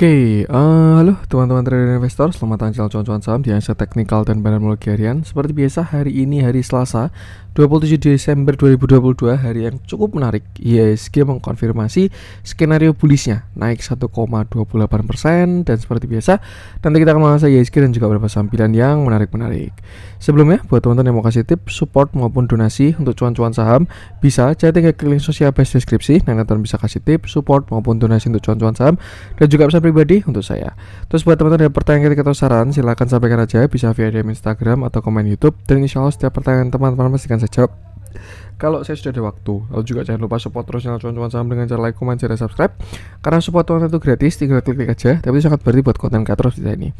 Halo teman-teman trader investor, selamat datang di cuan-cuan saham di Analisa Teknikal dan Teknologi Harian. Seperti biasa, hari ini hari Selasa, 27 Desember 2022, hari yang cukup menarik. IHSG mengkonfirmasi skenario bullishnya, naik 1,28%, dan seperti biasa, nanti kita akan menganalisa IHSG dan juga beberapa saham pilihan yang menarik-menarik. Sebelumnya, buat teman-teman yang mau kasih tips, support maupun donasi untuk cuan-cuan saham, bisa tinggal klik link sosial base deskripsi, dan teman-teman bisa kasih tips, support maupun donasi untuk cuan-cuan saham, dan juga pesan pribadi untuk saya. Terus buat teman-teman yang pertanyaan kritik atau saran, silahkan sampaikan aja, bisa via DM Instagram atau komen YouTube, dan insya Allah setiap pertanyaan teman-teman pasti akan saya jawab kalau saya sudah ada waktu. Lalu juga jangan lupa support terus channel cuan-cuan saham dengan cara like, komen, share, dan subscribe. Karena support teman itu gratis, tinggal klik aja. Tapi itu sangat berarti buat konten kreator kita ini.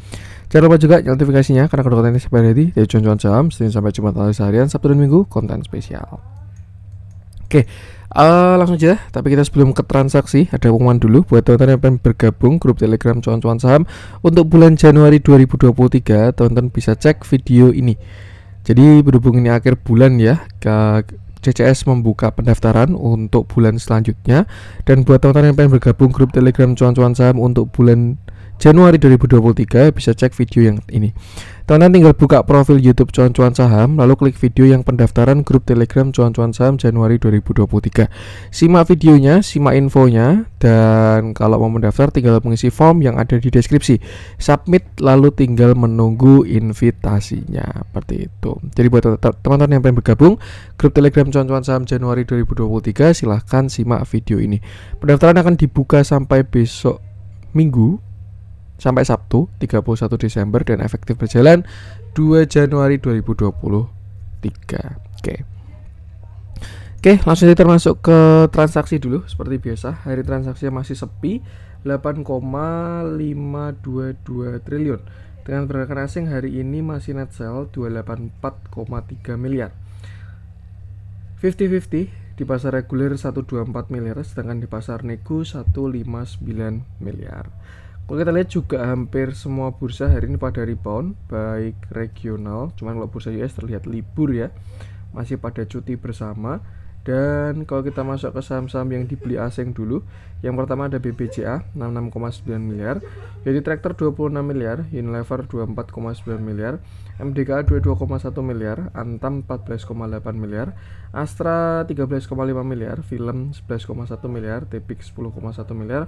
Jangan lupa juga nyalakan notifikasinya karena konten ini sampai ready dari cuan-cuan saham Senin sampai Jumat analisa harian, Sabtu dan Minggu konten spesial. Langsung aja. Tapi kita sebelum ke transaksi, ada pengumuman dulu buat teman-teman yang pengen bergabung grup Telegram cuan-cuan saham untuk bulan Januari 2023. Teman-teman bisa cek video ini. Jadi berhubung ini akhir bulan ya, CCS membuka pendaftaran untuk bulan selanjutnya. Dan buat teman-teman yang pengen bergabung grup Telegram cuan-cuan saham untuk bulan Januari 2023, bisa cek video yang ini. Teman-teman tinggal buka profil YouTube cuan-cuan saham, lalu klik video yang pendaftaran grup Telegram cuan-cuan saham Januari 2023. Simak videonya, simak infonya, dan kalau mau mendaftar tinggal mengisi form yang ada di deskripsi. Submit, lalu tinggal menunggu invitasinya. Seperti itu. Jadi buat teman-teman yang pengen bergabung grup Telegram cuan-cuan saham Januari 2023, silahkan simak video ini. Pendaftaran akan dibuka sampai besok Minggu, sampai Sabtu 31 Desember dan efektif berjalan 2 Januari 2023. Oke, langsung kita masuk ke transaksi dulu. Seperti biasa, hari transaksinya masih sepi, 8,522 triliun. Dengan pergerakan asing hari ini masih net sell 284,3 miliar. 50-50 di pasar reguler 124 miliar, sedangkan di pasar nego 159 miliar. Kalau kita lihat juga hampir semua bursa hari ini pada rebound, baik regional, cuman kalau bursa US terlihat libur ya, masih pada cuti bersama. Dan kalau kita masuk ke saham-saham yang dibeli asing dulu, yang pertama ada BBCA 66,9 miliar, Yeti Tractor 26 miliar, Unilever 24,9 miliar, MDKA 22,1 miliar, Antam 14,8 miliar, Astra 13,5 miliar, Film 11,1 miliar, Tepik 10,1 miliar,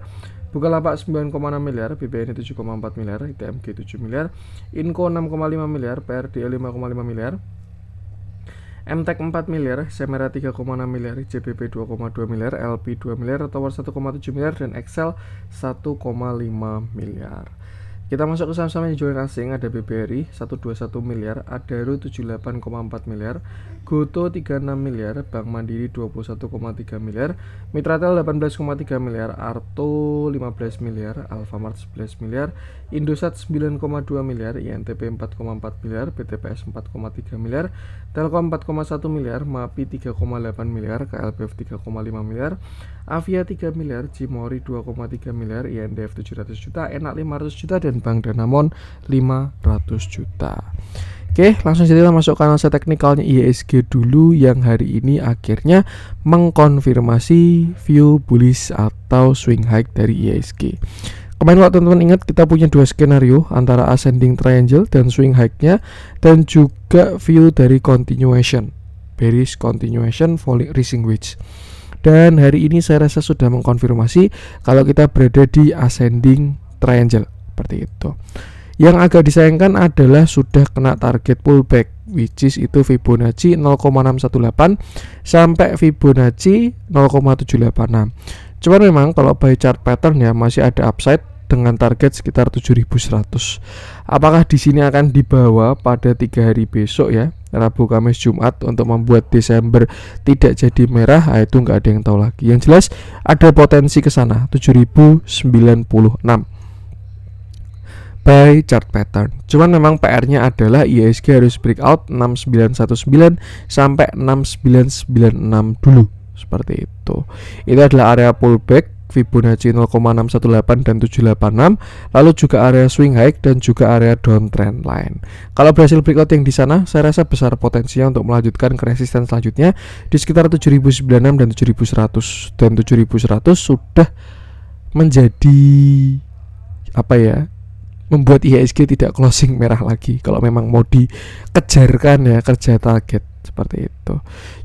Bukalapak 9,6 miliar, BBNI 7,4 miliar, ITMG 7 miliar, Inco 6,5 miliar, PRDL 5,5 miliar, MTEK 4 miliar, Semera 3,6 miliar, JBP 2,2 miliar, LP 2 miliar, Tower 1,7 miliar, dan Excel 1,5 miliar. Kita masuk ke saham-saham yang dijual asing, ada BBRI 121 miliar, Adaro 78,4 miliar, Goto 36 miliar, Bank Mandiri 21,3 miliar, Mitratel 18,3 miliar, Arto 15 miliar, Alfamart 11 miliar, Indosat 9,2 miliar, INTP 4,4 miliar, BTPS 4,3 miliar, Telkom 4,1 miliar, MAPI 3,8 miliar, KLBF 3,5 miliar, Avia 3 miliar, Cimori 2,3 miliar, INDF 700 juta, Enak 500 juta, dan Bank Danamon 500 juta. Oke, langsung saja kita masuk ke analisa teknikalnya IHSG dulu, yang hari ini akhirnya mengkonfirmasi view bullish atau swing high dari IHSG. Kemarin kalau teman-teman ingat, kita punya dua skenario antara ascending triangle dan swing high-nya, dan juga view dari continuation, bearish continuation, falling rising wedge. Dan hari ini saya rasa sudah mengkonfirmasi kalau kita berada di ascending triangle, seperti itu. Yang agak disayangkan adalah sudah kena target pullback, which is itu Fibonacci 0,618 sampai Fibonacci 0,786. Cuman memang kalau by chart pattern ya masih ada upside dengan target sekitar 7.100. Apakah di sini akan dibawa pada 3 hari besok ya, Rabu, Kamis, Jumat, untuk membuat Desember tidak jadi merah? Itu nggak ada yang tahu lagi. Yang jelas ada potensi ke sana 7.096 by chart pattern. Cuman memang PR-nya adalah IHSG harus breakout 6919 sampai 6996 dulu, seperti itu. Itu adalah area pullback Fibonacci 0,618 dan 786, lalu juga area swing high dan juga area downtrend line. Kalau berhasil breakout yang di sana, saya rasa besar potensinya untuk melanjutkan ke resisten selanjutnya di sekitar 7096 dan 7100. Dan 7100 sudah menjadi apa ya, membuat IHSG tidak closing merah lagi kalau memang mau dikejarkan ya, kerja target seperti itu.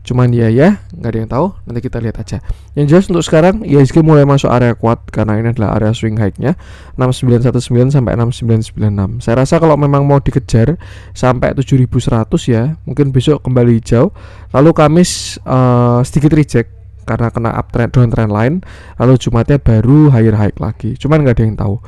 Cuman ya nggak ada yang tahu, nanti kita lihat aja. Yang jelas untuk sekarang IHSG mulai masuk area kuat karena ini adalah area swing high-nya 6919 sampai 6996. Saya rasa kalau memang mau dikejar sampai 7100 ya, mungkin besok kembali hijau, lalu Kamis sedikit reject karena kena uptrend downtrend line, lalu Jumatnya baru higher high lagi. Cuman nggak ada yang tahu.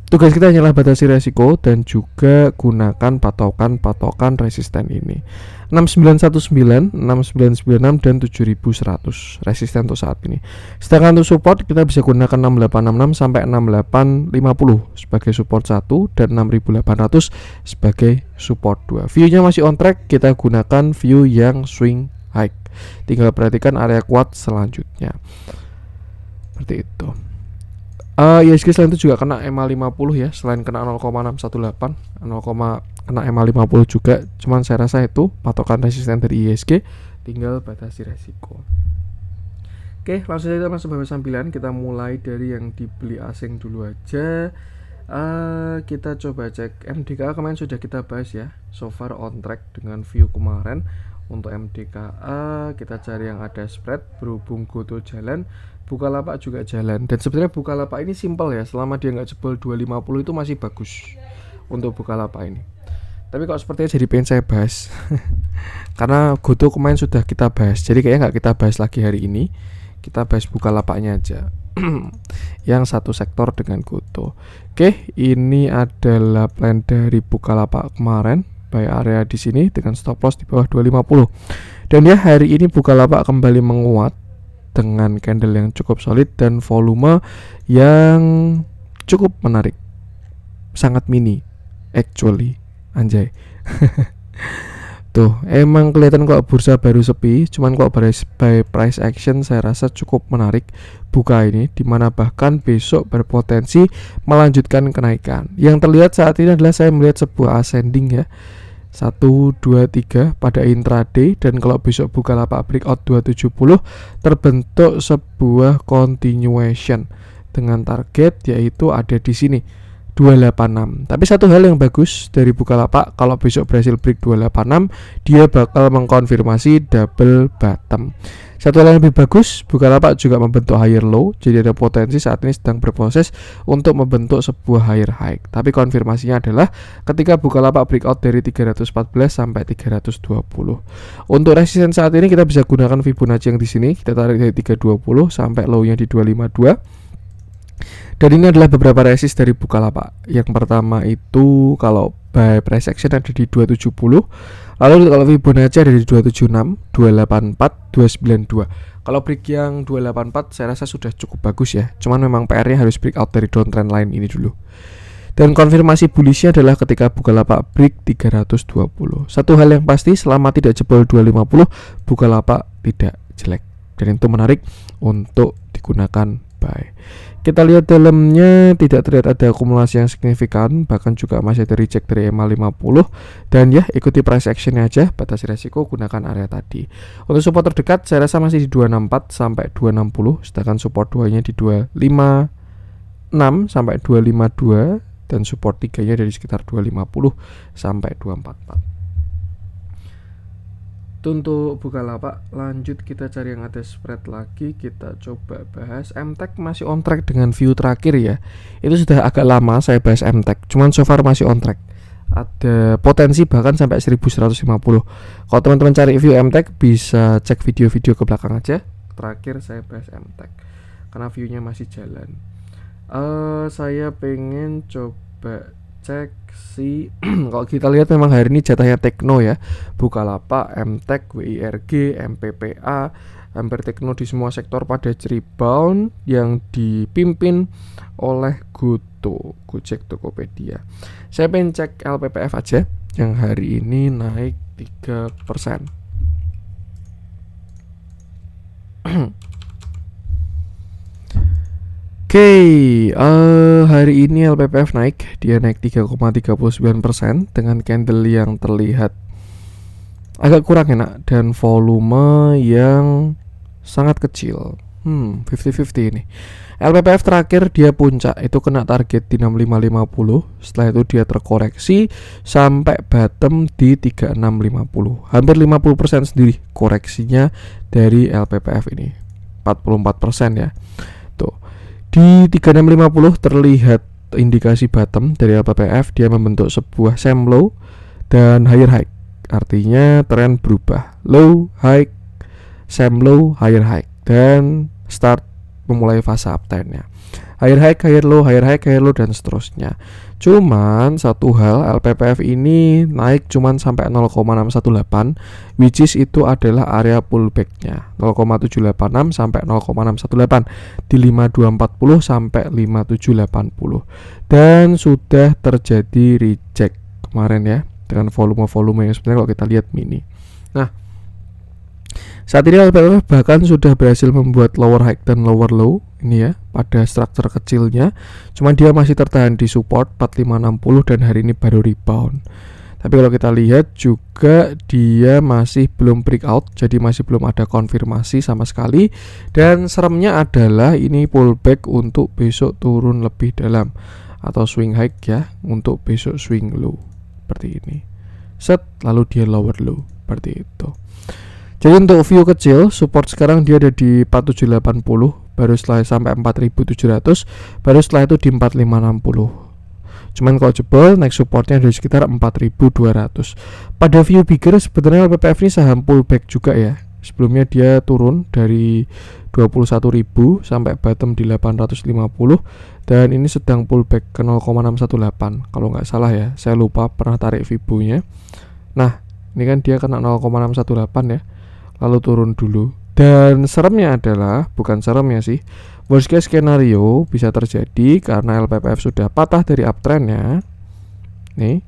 Tugas kita hanyalah batasi resiko dan juga gunakan patokan resisten ini. 6919, 6996 dan 7100 resisten untuk saat ini. Sedangkan untuk support kita bisa gunakan 6866 sampai 6850 sebagai support 1 dan 6800 sebagai support 2. View-nya masih on track, kita gunakan view yang swing high. Tinggal perhatikan area kuat selanjutnya. Seperti itu. IHSG selain itu juga kena EMA 50 ya, selain kena 0,618, kena EMA 50 juga. Cuman saya rasa itu patokan resisten dari IHSG, tinggal batasi resiko. Oke, langsung saja masuk bahasan pilihan. Kita mulai dari yang dibeli asing dulu aja. Kita coba cek MDKA, kemarin sudah kita bahas ya, so far on track dengan view kemarin. Untuk MDKA kita cari yang ada spread, berhubung Goto jalan, Bukalapak juga jalan. Dan sebenarnya Bukalapak ini simple ya, selama dia nggak jebol 250 itu masih bagus untuk Bukalapak ini. Tapi kok sepertinya jadi pengen saya bahas karena Goto kemarin sudah kita bahas, jadi kayaknya nggak kita bahas lagi hari ini. Kita bahas Bukalapaknya aja yang satu sektor dengan Goto. Oke, ini adalah plan dari Bukalapak kemarin. Buy area di sini dengan stop loss di bawah 250. Dan ya hari ini Bukalapak kembali menguat dengan candle yang cukup solid dan volume yang cukup menarik. Sangat mini actually, anjay. Tuh, emang kelihatan kalau bursa baru sepi, cuman kalau by price action saya rasa cukup menarik buka ini, dimana bahkan besok berpotensi melanjutkan kenaikan. Yang terlihat saat ini adalah saya melihat sebuah ascending ya, 1, 2, 3 pada intraday, dan kalau besok Bukalapak breakout 270 terbentuk sebuah continuation dengan target yaitu ada di sini 286. Tapi satu hal yang bagus dari Bukalapak, kalau besok berhasil break 286, dia bakal mengkonfirmasi double bottom. Satu hal yang lebih bagus, Bukalapak juga membentuk higher low, jadi ada potensi saat ini sedang berproses untuk membentuk sebuah higher high. Tapi konfirmasinya adalah ketika Bukalapak breakout dari 314 sampai 320. Untuk resisten saat ini kita bisa gunakan Fibonacci yang di sini, kita tarik dari 320 sampai low-nya di 252. Dan ini adalah beberapa resist dari Bukalapak. Yang pertama itu kalau by price action ada di 270. Lalu kalau Fibonacci ada di 276, 284, 292. Kalau break yang 284 saya rasa sudah cukup bagus ya. Cuman memang PR-nya harus breakout dari downtrend line ini dulu. Dan konfirmasi bullish-nya adalah ketika Bukalapak break 320. Satu hal yang pasti, selama tidak jebol 250, Bukalapak tidak jelek. Dan itu menarik untuk digunakan buy. Kita lihat dalamnya tidak terlihat ada akumulasi yang signifikan, bahkan juga masih ada reject dari EMA 50. Dan ya ikuti price action aja, batasi resiko, gunakan area tadi. Untuk support terdekat saya rasa masih di 264 sampai 260, sedangkan support 2-nya di 256 sampai 252 dan support 3-nya dari sekitar 250 sampai 244. Untuk Bukalapak lanjut kita cari yang ada spread lagi. Kita coba bahas MTech, masih on track dengan view terakhir ya. Itu sudah agak lama saya bahas MTech, cuman so far masih on track. Ada potensi bahkan sampai 1150. Kalau teman-teman cari view MTech bisa cek video-video ke belakang aja. Terakhir saya bahas MTech karena viewnya masih jalan. Saya pengen coba cek si kalau kita lihat memang hari ini jatahnya Tekno ya, Bukalapak, MTech, WIRG, MPPA, hampir Tekno di semua sektor pada rebound yang dipimpin oleh Goto, Gojek, Tokopedia. Saya pengen cek LPPF aja yang hari ini naik 3%. Oke, hari ini LPPF naik, dia naik 3,39% dengan candle yang terlihat agak kurang enak dan volume yang sangat kecil, 50-50 ini. LPPF terakhir dia puncak itu kena target di 6550, setelah itu dia terkoreksi sampai bottom di 3650. Hampir 50% sendiri koreksinya dari LPPF ini. 44% ya. Tuh. Di 3650 terlihat indikasi bottom dari LPPF, dia membentuk sebuah same low dan higher high. Artinya tren berubah. Low, high, same low, higher high, dan start memulai fase uptrendnya. Higher high, higher low, higher high, higher low, dan seterusnya. Cuman satu hal, LPPF ini naik cuman sampai 0,618, which is itu adalah area pullbacknya 0,786 sampai 0,618 di 5240 sampai 5780, dan sudah terjadi reject kemarin ya dengan volume-volume yang sebenarnya kalau kita lihat mini. Nah, saat ini LPPF bahkan sudah berhasil membuat lower high dan lower low ini ya pada struktur kecilnya. Cuman dia masih tertahan di support 4560 dan hari ini baru rebound. Tapi kalau kita lihat juga dia masih belum breakout, jadi masih belum ada konfirmasi sama sekali. Dan seremnya adalah ini pullback untuk besok turun lebih dalam atau swing high ya, untuk besok swing low seperti ini. Set lalu dia lower low seperti itu. Jadi untuk view kecil, support sekarang dia ada di 4780, baru setelah sampai 4700, baru setelah itu di 4560. Cuman kalau jebol, next supportnya ada sekitar 4200. Pada view bigger sebenarnya LPPF ini saham pullback juga ya. Sebelumnya dia turun dari 21.000 sampai bottom di 850, dan ini sedang pullback ke 0,618 kalau nggak salah ya. Saya lupa pernah tarik Fibo-nya. Nah, ini kan dia kena 0,618 ya, lalu turun dulu. Dan seremnya adalah, bukan seremnya sih, worst case skenario bisa terjadi karena LPPF sudah patah dari uptrendnya. Nih,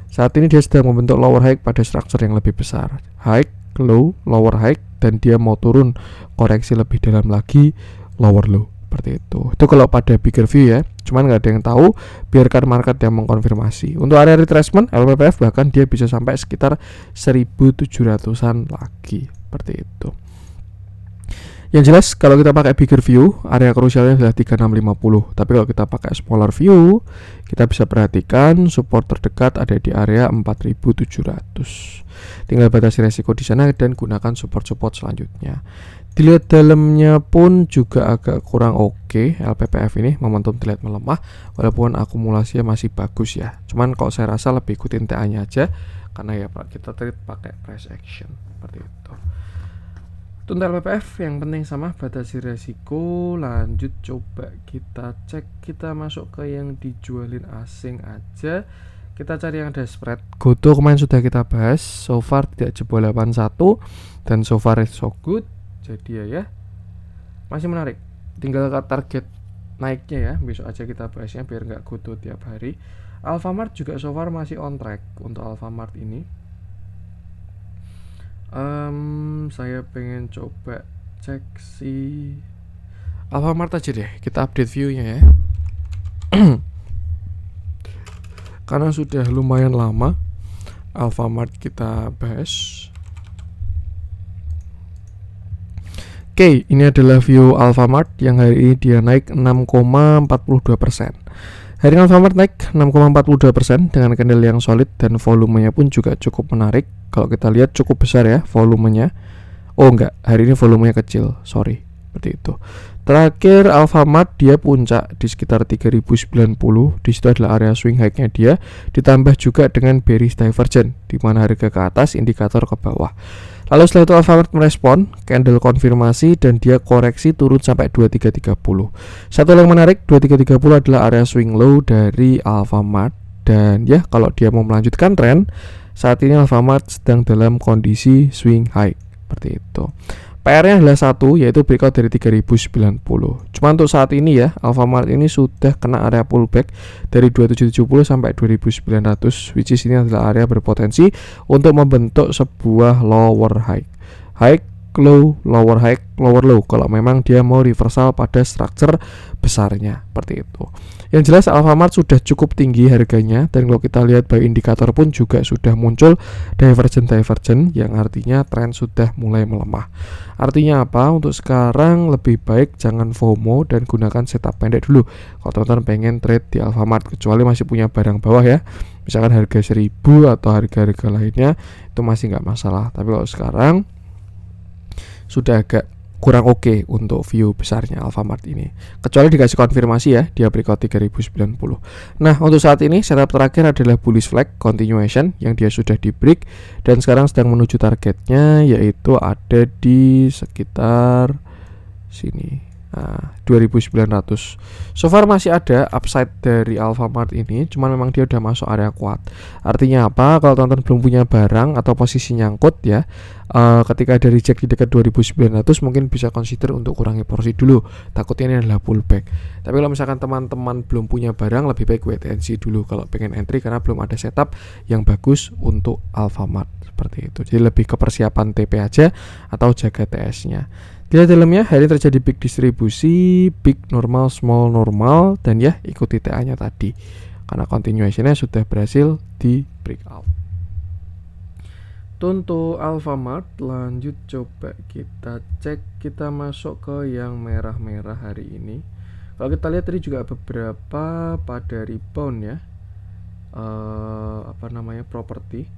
saat ini dia sedang membentuk lower high pada struktur yang lebih besar. High, low, lower high, dan dia mau turun koreksi lebih dalam lagi, lower low. Seperti itu kalau pada bigger view ya. Cuman nggak ada yang tahu, biarkan market yang mengkonfirmasi. Untuk area retracement LPPF bahkan dia bisa sampai sekitar 1700-an lagi, seperti itu. Yang jelas kalau kita pakai bigger view, area krusialnya adalah 3650. Tapi kalau kita pakai smaller view, kita bisa perhatikan support terdekat ada di area 4700. Tinggal batasi resiko di sana dan gunakan support-support selanjutnya. Dilihat dalamnya pun juga agak kurang oke. LPPF ini momentum terlihat melemah walaupun akumulasinya masih bagus ya. Cuman kalau saya rasa lebih ikutin TA-nya aja karena ya kita trade pakai price action seperti itu. Untuk LPPF yang penting sama batasi resiko. Lanjut coba kita cek, kita masuk ke yang dijualin asing aja. Kita cari yang ada spread. Goto kemarin sudah kita bahas, so far tidak jebol 81 dan so far is so good. Jadi ya masih menarik. Tinggal ke target naiknya ya, besok aja kita bahasnya biar nggak goto tiap hari. Alfamart juga so far masih on track untuk Alfamart ini. Saya pengen coba cek si Alfamart aja deh, kita update view-nya ya. Karena sudah lumayan lama Alfamart kita bahas. Oke, ini adalah view Alfamart yang hari ini dia naik 6,42%. Hari ini Alfamart naik 6,42% dengan candle yang solid dan volumenya pun juga cukup menarik. Kalau kita lihat cukup besar ya volumenya. Oh enggak, hari ini volumenya kecil, sorry. Seperti itu. Terakhir Alfamart dia puncak di sekitar 3090. Di situ adalah area swing high-nya dia, ditambah juga dengan bearish divergence di mana harga ke atas, indikator ke bawah. Lalu setelah itu Alfamart merespon, candle konfirmasi dan dia koreksi turun sampai 2330. Satu yang menarik, 2330 adalah area swing low dari Alfamart. Dan ya kalau dia mau melanjutkan tren, saat ini Alfamart sedang dalam kondisi swing high seperti itu. PR-nya adalah 1, yaitu breakout dari 3090. Cuma untuk saat ini ya, Alfamart ini sudah kena area pullback dari 2770 sampai 2900, which is ini adalah area berpotensi untuk membentuk sebuah lower high. High, low, lower high, lower low kalau memang dia mau reversal pada structure besarnya seperti itu. Yang jelas Alfamart sudah cukup tinggi harganya, dan kalau kita lihat by indikator pun juga sudah muncul divergent yang artinya tren sudah mulai melemah. Artinya apa? Untuk sekarang lebih baik jangan FOMO dan gunakan setup pendek dulu kalau teman-teman pengen trade di Alfamart, kecuali masih punya barang bawah ya, misalkan harga 1000 atau harga-harga lainnya, itu masih nggak masalah. Tapi kalau sekarang sudah agak kurang oke untuk view besarnya Alfamart ini, kecuali dikasih konfirmasi ya di breakout 3090. Nah, untuk saat ini setup terakhir adalah bullish flag continuation yang dia sudah di break dan sekarang sedang menuju targetnya, yaitu ada di sekitar sini. Nah, 2900. So far masih ada upside dari Alfamart ini, cuman memang dia udah masuk area kuat. Artinya apa? Kalau teman-teman belum punya barang atau posisi nyangkut ya, ketika ada reject di dekat 2900 mungkin bisa consider untuk kurangi porsi dulu. Takutnya ini adalah pullback. Tapi kalau misalkan teman-teman belum punya barang, lebih baik wait and see dulu kalau pengen entry, karena belum ada setup yang bagus untuk Alfamart seperti itu. Jadi lebih ke persiapan TP aja atau jaga TS-nya. Di dalamnya hari ini terjadi big distribusi, big normal, small normal, dan ya ikuti TA-nya tadi karena continuation-nya sudah berhasil di breakout. Untuk Alfamart lanjut coba kita cek, kita masuk ke yang merah-merah hari ini. Kalau kita lihat tadi juga beberapa pada rebound ya, properti,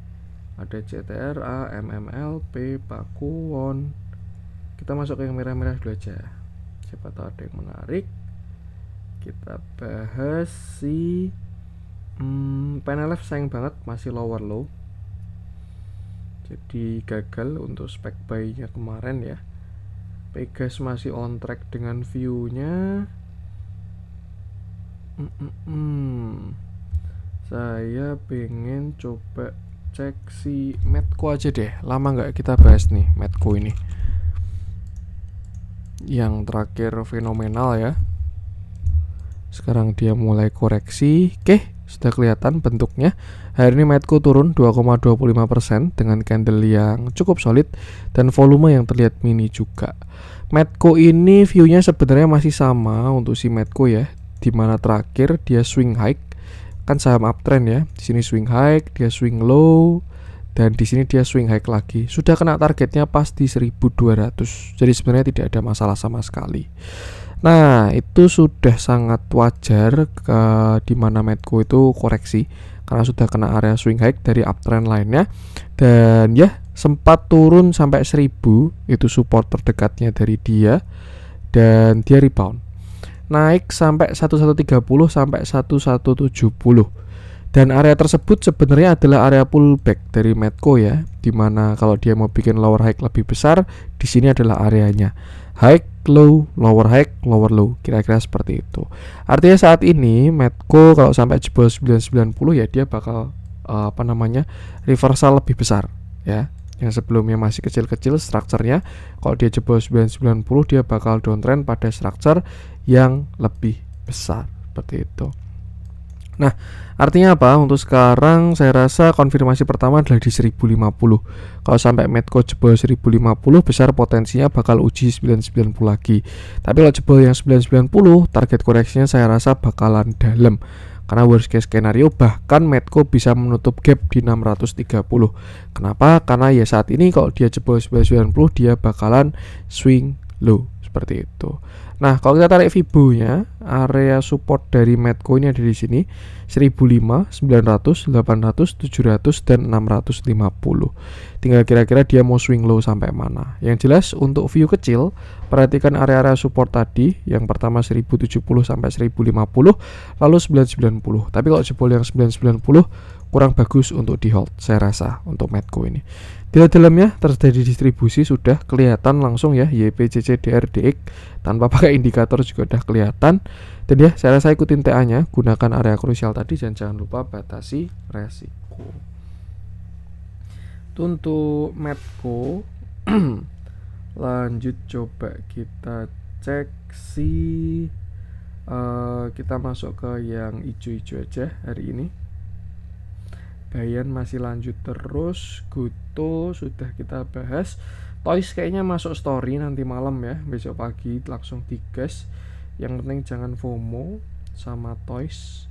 ada CTRA, MMLP, Pakuwon. Kita masuk ke yang merah-merah dulu aja, siapa tahu ada yang menarik. Kita bahas si PNLF, sayang banget masih lower low, jadi gagal untuk spek buy-nya kemarin ya. Pegas masih on track dengan view-nya. Saya pengen coba cek si Medco aja deh, lama nggak kita bahas nih Medco ini. Yang terakhir fenomenal ya, sekarang dia mulai koreksi. Oke, sudah kelihatan bentuknya. Hari ini Medco turun 2,25% dengan candle yang cukup solid dan volume yang terlihat mini juga. Medco ini view-nya sebenarnya masih sama untuk si Medco ya, dimana terakhir dia swing high, kan saham uptrend ya. Di sini swing high, dia swing low, dan di sini dia swing high lagi. Sudah kena targetnya pas di 1200. Jadi sebenarnya tidak ada masalah sama sekali. Nah, itu sudah sangat wajar di mana Medco itu koreksi karena sudah kena area swing high dari uptrend lainnya, dan ya sempat turun sampai 1000, itu support terdekatnya dari dia, dan dia rebound naik sampai 1130 sampai 1170. Dan area tersebut sebenarnya adalah area pullback dari Medco ya, dimana kalau dia mau bikin lower high lebih besar, di sini adalah areanya high low, lower high, lower low, kira-kira seperti itu. Artinya saat ini Medco kalau sampai jebol 990 ya dia bakal reversal lebih besar ya. Yang sebelumnya masih kecil-kecil strukturnya, kalau dia jebol 990 dia bakal downtrend pada struktur yang lebih besar seperti itu. Nah, artinya apa? Untuk sekarang saya rasa konfirmasi pertama adalah di 1050. Kalau sampai Medco jebol 1050, besar potensinya bakal uji 990 lagi. Tapi kalau jebol yang 990, target koreksinya saya rasa bakalan dalam. Karena worst case scenario bahkan Medco bisa menutup gap di 630. Kenapa? Karena ya saat ini kalau dia jebol 990 dia bakalan swing low seperti itu. Nah, kalau kita tarik Fibo-nya, area support dari Medco ini ada di sini 1005, 900, 800, 700 dan 650. Tinggal kira-kira dia mau swing low sampai mana. Yang jelas untuk view kecil, perhatikan area-area support tadi. Yang pertama 1070 sampai 1050, lalu 990. Tapi kalau jebol yang 990 kurang bagus untuk di hold saya rasa untuk Medco ini. Di dalamnya terjadi distribusi, sudah kelihatan langsung ya, YPCC DRDX tanpa pakai indikator juga udah kelihatan. Dan ya saya rasa ikutin TA-nya, gunakan area krusial tadi dan jangan lupa batasi resiko. Untuk Medco lanjut coba kita cek kita masuk ke yang hijau-hijau aja hari ini. Bayan masih lanjut terus, Goto sudah kita bahas. Toys kayaknya masuk story nanti malam ya, besok pagi langsung digas. Yang penting jangan FOMO. sama toys.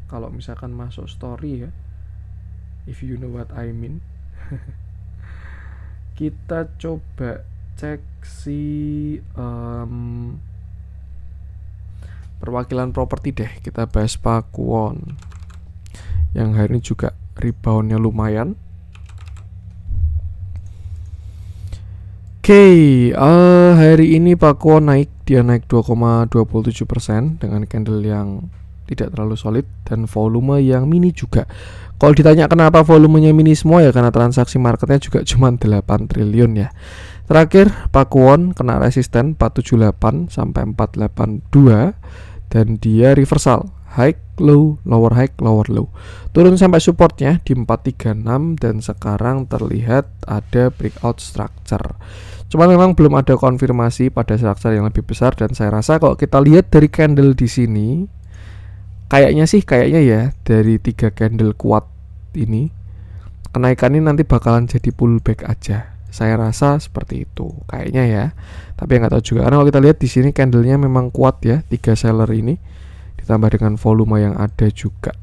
Kalau misalkan masuk story ya, if you know what I mean. Kita coba cek si perwakilan properti deh. Kita bahas Pakuwon yang hari ini juga reboundnya lumayan. Hari ini Pakuwon naik. Dia naik 2,27% dengan candle yang tidak terlalu solid dan volume yang mini juga. Kalau ditanya kenapa volumenya mini semua, ya karena transaksi marketnya juga cuma 8 triliun ya. Terakhir Pakuwon kena resisten 478 sampai 482 dan dia reversal high low lower high lower low. Turun sampai supportnya di 436 dan sekarang terlihat ada breakout structure. Cuman memang belum ada konfirmasi pada structure yang lebih besar, dan saya rasa kalau kita lihat dari candle di sini kayaknya ya dari 3 candle kuat ini kenaikan ini nanti bakalan jadi pullback aja. Saya rasa seperti itu kayaknya ya. Tapi nggak tahu juga karena kalau kita lihat di sini candlenya memang kuat ya, 3 seller ini ditambah dengan volume yang ada juga.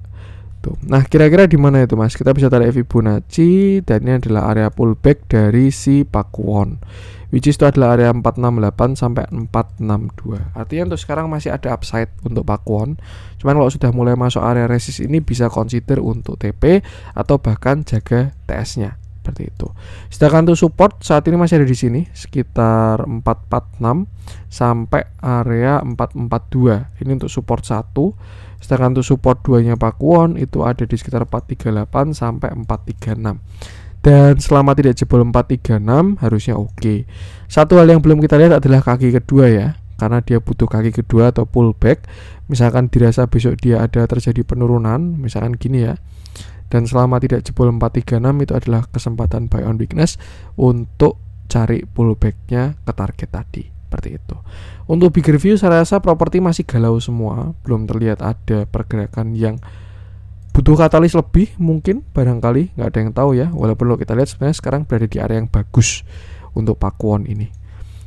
Tuh. Nah, kira-kira di mana itu Mas? Kita bisa tarik Fibonacci dan ini adalah area pullback dari si Pakuwon. Which is itu adalah area 468 sampai 462. Artinya untuk sekarang masih ada upside untuk Pakuwon. Cuman kalau sudah mulai masuk area resist ini bisa consider untuk TP atau bahkan jaga TS-nya. Seperti itu. Sedangkan untuk support saat ini masih ada di sini sekitar 446 sampai area 442. Ini untuk support 1. Sedangkan untuk support 2-nya Pakuwon itu ada di sekitar 438 sampai 436. Dan selama tidak jebol 436 harusnya oke. Satu hal yang belum kita lihat adalah kaki kedua ya, karena dia butuh kaki kedua atau pullback. Misalkan dirasa besok dia ada terjadi penurunan, misalkan gini ya. Dan selama tidak jebol 436 itu adalah kesempatan buy on weakness untuk cari pullbacknya ke target tadi. Seperti itu. Untuk bigger view saya rasa properti masih galau semua, belum terlihat ada pergerakan yang butuh katalis lebih, mungkin barangkali, nggak ada yang tahu ya. Walaupun kita lihat sebenarnya sekarang berada di area yang bagus untuk Pakuwon ini.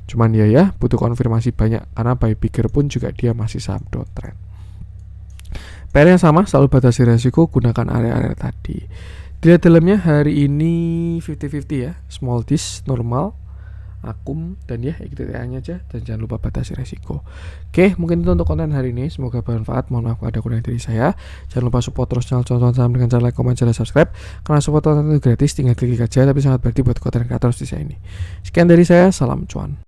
Cuman ya butuh konfirmasi banyak karena buy bigger pun juga dia masih saham downtrend. PR yang sama, selalu batasi resiko, gunakan area-area tadi. Dilihat dalamnya hari ini 50-50 ya, small dis, normal, akum, dan ya ikuti-ikuti aja, dan jangan lupa batasi resiko. Oke, mungkin itu untuk konten hari ini, semoga bermanfaat. Mohon maaf kalau ada kurang dari saya. Jangan lupa support terus channel Cuan Saham dengan cara like, comment, share, subscribe. Karena support konten itu gratis, tinggal klik aja, tapi sangat berarti buat konten kreator di saya ini. Sekian dari saya, salam cuan.